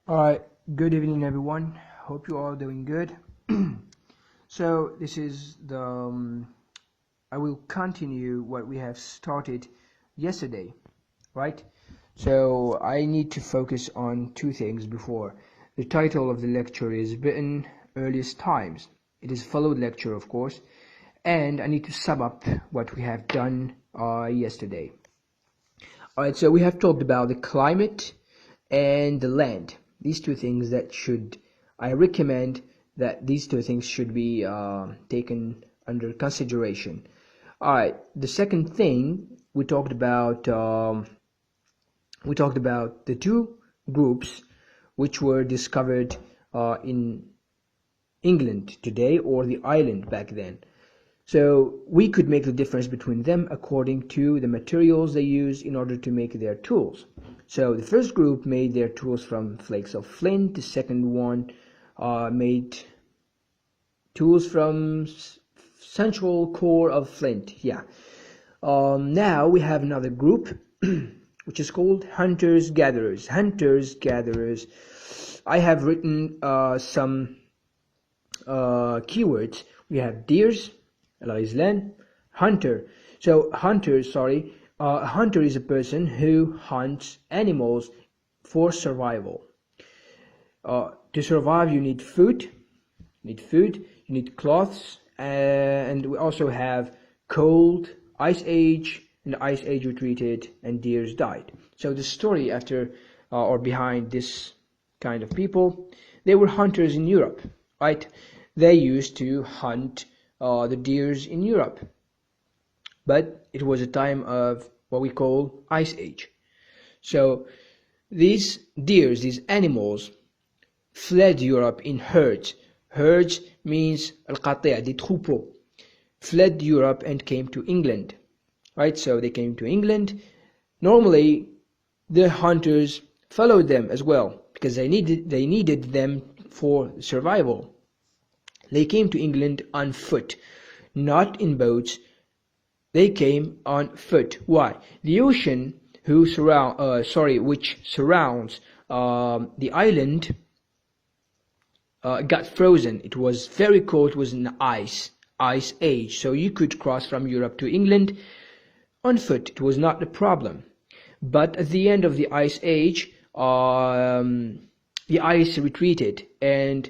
Alright, good evening everyone. Hope you all doing good. So this is I will continue what we have started yesterday, right? So I need to focus on two things before. The title of the lecture is Britain Earliest Times. It is a followed lecture, of course, and I need to sum up what we have done yesterday. Alright, so we have talked about the climate and the land. These two things I recommend that these two things should be taken under consideration. Alright, the second thing we talked about the two groups which were discovered in England today, or the island back then. So we could make the difference between them according to the materials they use in order to make their tools. So the first group made their tools from flakes of flint. The second one made tools from central core of flint. Yeah. Now we have another group which is called hunters-gatherers. Hunters-gatherers. I have written some keywords. We have deers, hunter. So a hunter is a person who hunts animals for survival. To survive, you need food, you need clothes, and we also have cold, ice age, and the ice age retreated, and deers died. So the story after or behind this kind of people, they were hunters in Europe, right? They used to hunt the deers in Europe. But it was a time of what we call Ice Age. So these deers, these animals, fled Europe in herds. Herds means al-qati', des troupeaux. Fled Europe and came to England. Right? So they came to England. Normally, the hunters followed them as well because they needed them for survival. They came to England on foot, not in boats. They came on foot. Why? The ocean which surrounds the island got frozen. It was very cold. It was an ice age. So you could cross from Europe to England on foot. It was not a problem. But at the end of the ice age, the ice retreated and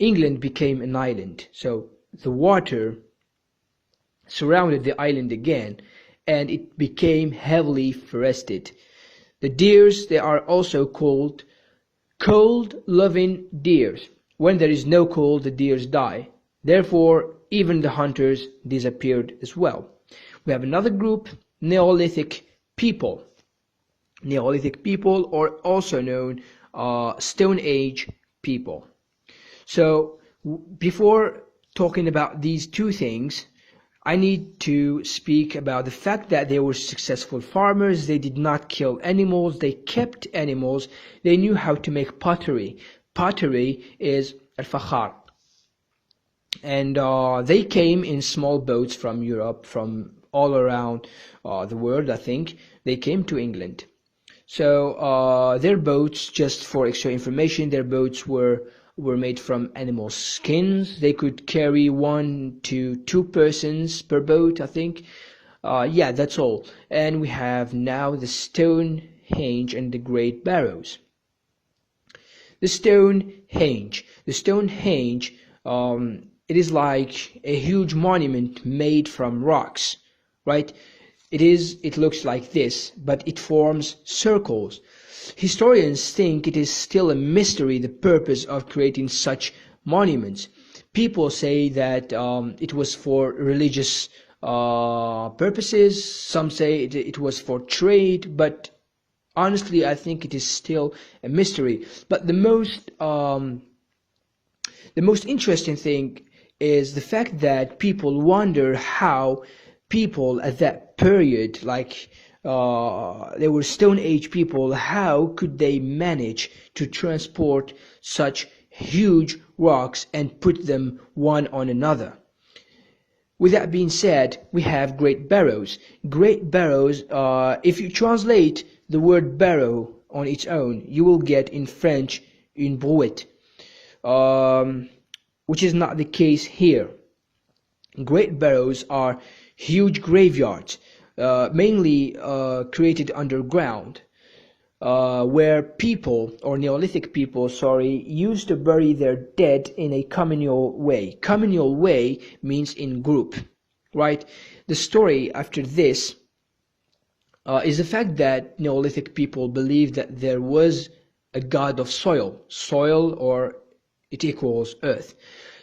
England became an island. So the water surrounded the island again, and it became heavily forested. The deers, they are also called cold-loving deers. When there is no cold, the deers die. Therefore, even the hunters disappeared as well. We have another group, Neolithic people. Neolithic people, or also known Stone Age people. So, before talking about these two things, I need to speak about the fact that they were successful farmers. They did not kill animals. They kept animals. They knew how to make pottery. Pottery is al-fakhar. And they came in small boats from Europe, from all around the world, I think. They came to England. So their boats, just for extra information, their boats were made from animal skins. They could carry 1 to 2 persons per boat, I think. Yeah, that's all. And we have now the Stonehenge and the Great Barrows. The Stonehenge. The Stonehenge, it is like a huge monument made from rocks, right? It looks like this, but it forms circles. Historians think it is still a mystery the purpose of creating such monuments. People say that it was for religious purposes. Some say it was for trade, but honestly, I think it is still a mystery. But the most interesting thing is the fact that people wonder how people at that period, like they were Stone Age people, how could they manage to transport such huge rocks and put them one on another? With that being said, we have Great Barrows. Great Barrows, if you translate the word barrow on its own, you will get in French une brouette, which is not the case here. Great barrows are huge graveyards, mainly created underground, where people, or Neolithic people, sorry, used to bury their dead in a communal way. Communal way means in group, right? The story after this is the fact that Neolithic people believed that there was a god of soil, or it equals earth.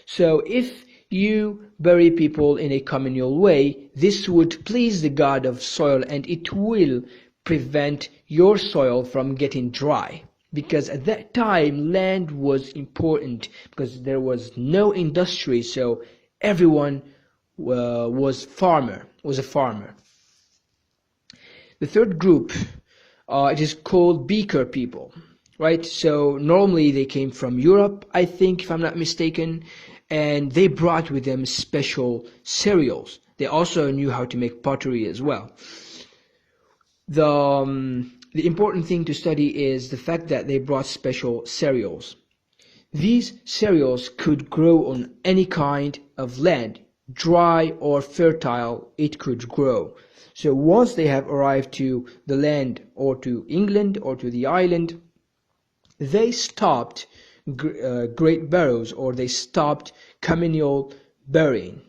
So if you bury people in a communal way, this would please the god of soil, and it will prevent your soil from getting dry. Because at that time, land was important because there was no industry, so everyone was a farmer. The third group, it is called beaker people, right? So normally they came from Europe, I think, if I'm not mistaken, and they brought with them special cereals. They also knew how to make pottery as well. The important thing to study is the fact that they brought special cereals. These cereals could grow on any kind of land, dry or fertile, it could grow. So once they have arrived to the land, or to England, or to the island, they stopped great barrows, or they stopped communal burying.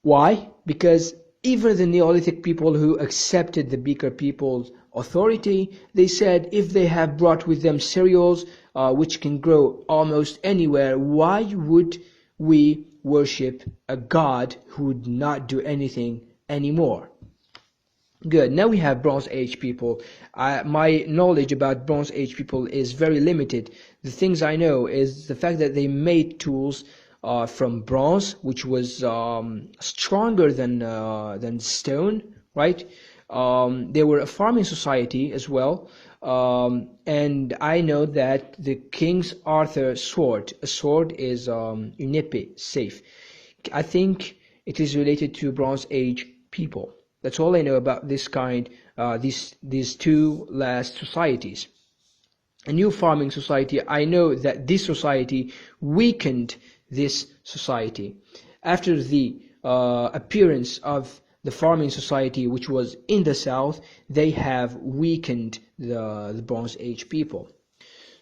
Why? Because even the Neolithic people who accepted the beaker people's authority, they said if they have brought with them cereals which can grow almost anywhere, why would we worship a god who would not do anything anymore? Good. Now we have Bronze Age people. My knowledge about Bronze Age people is very limited. The things I know is the fact that they made tools from bronze, which was stronger than stone, right? They were a farming society as well. And I know that the King's Arthur sword, a sword is une épée, safe. I think it is related to Bronze Age people. That's all I know about this kind, these two last societies. A new farming society, I know that this society weakened this society. After the appearance of the farming society, which was in the south, they have weakened the Bronze Age people.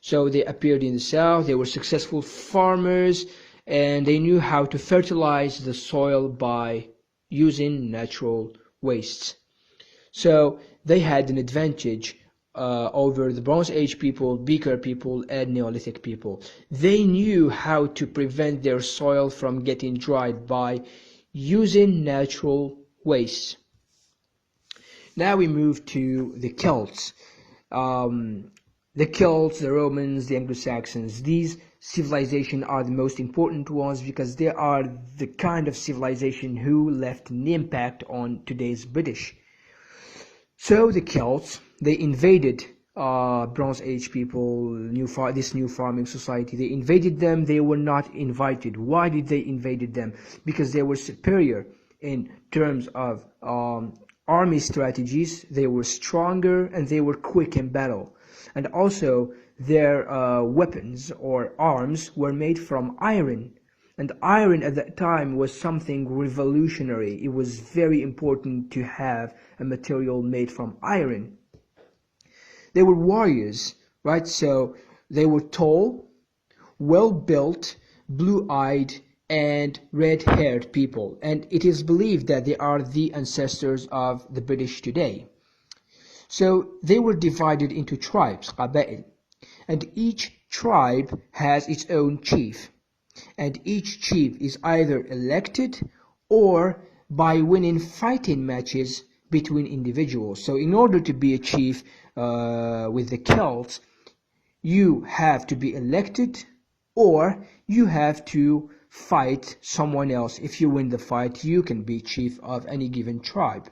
So they appeared in the south, they were successful farmers, and they knew how to fertilize the soil by using natural wastes. So they had an advantage over the Bronze Age people, beaker people, and Neolithic people. They knew how to prevent their soil from getting dried by using natural wastes. Now we move to the Celts. The Celts, the Romans, the Anglo-Saxons, these civilizations are the most important ones because they are the kind of civilization who left an impact on today's British. So the Celts, they invaded Bronze Age people, this new farming society. They invaded them. They were not invited. Why did they invade them? Because they were superior in terms of army strategies. They were stronger and they were quick in battle. And also their weapons or arms were made from iron. And iron at that time was something revolutionary. It was very important to have a material made from iron. They were warriors, right? So they were tall, well-built, blue-eyed, and red-haired people. And it is believed that they are the ancestors of the British today. So they were divided into tribes, qaba'il, and each tribe has its own chief. And each chief is either elected or by winning fighting matches between individuals. So in order to be a chief with the Celts, you have to be elected or you have to fight someone else. If you win the fight, you can be chief of any given tribe.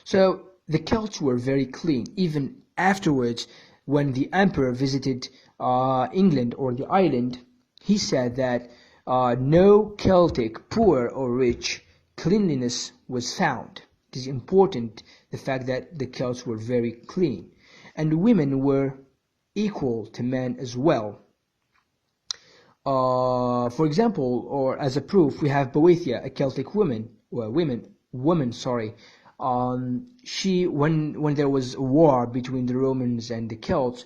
So the Celts were very clean. Even afterwards, when the emperor visited England or the island, he said that no Celtic, poor or rich, cleanliness was found. It is important, the fact that the Celts were very clean. and women were equal to men as well. For example, or as a proof, we have Boethia, a Celtic woman, sorry. She, when there was a war between the Romans and the Celts,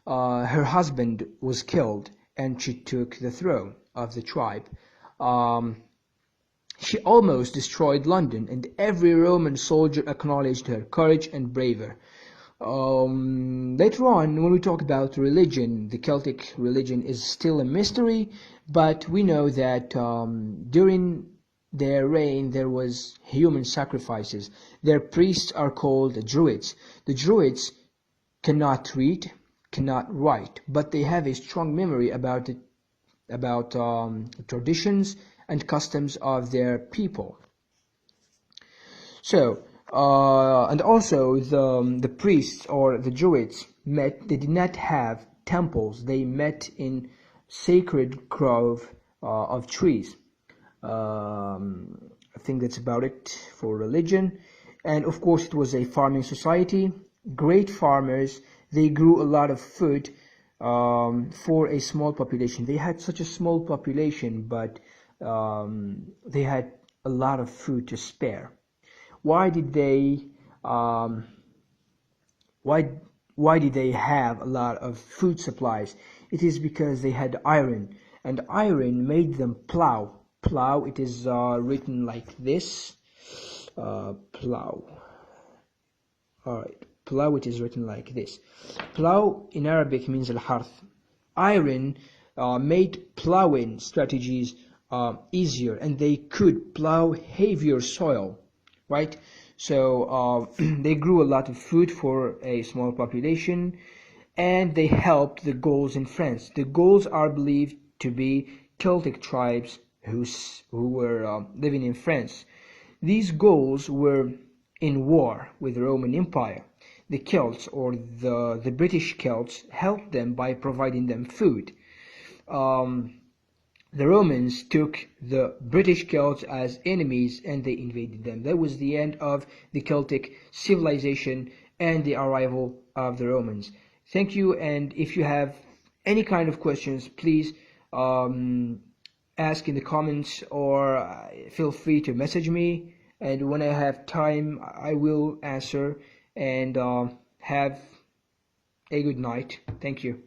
her husband was killed, and she took the throne of the tribe. She almost destroyed London, and every Roman soldier acknowledged her courage and bravery. Later on, when we talk about religion, the Celtic religion is still a mystery, but we know that during their reign there was human sacrifices. Their priests are called the Druids. The Druids cannot read, cannot write, but they have a strong memory about traditions and customs of their people. So, and also the priests or the Druids met. They did not have temples. They met in sacred grove of trees. I think that's about it for religion. And of course, it was a farming society. Great farmers. They grew a lot of food for a small population. They had such a small population, but they had a lot of food to spare. Why did they why did they have a lot of food supplies? It is because they had iron, and iron made them plow. Plow, it is written like this. Plow. Alright, plow, it is written like this. Plow in Arabic means al-harth. Iron made plowing strategies easier, and they could plow heavier soil, right? So they grew a lot of food for a small population, and they helped the Gauls in France. The Gauls are believed to be Celtic tribes who were living in France. These Gauls were in war with the Roman Empire. The Celts, or the British Celts, helped them by providing them food. The Romans took the British Celts as enemies, and they invaded them. That was the end of the Celtic civilization and the arrival of the Romans. Thank you, and if you have any kind of questions, please ask in the comments, or feel free to message me, and when I have time I will answer. And have a good night. Thank you.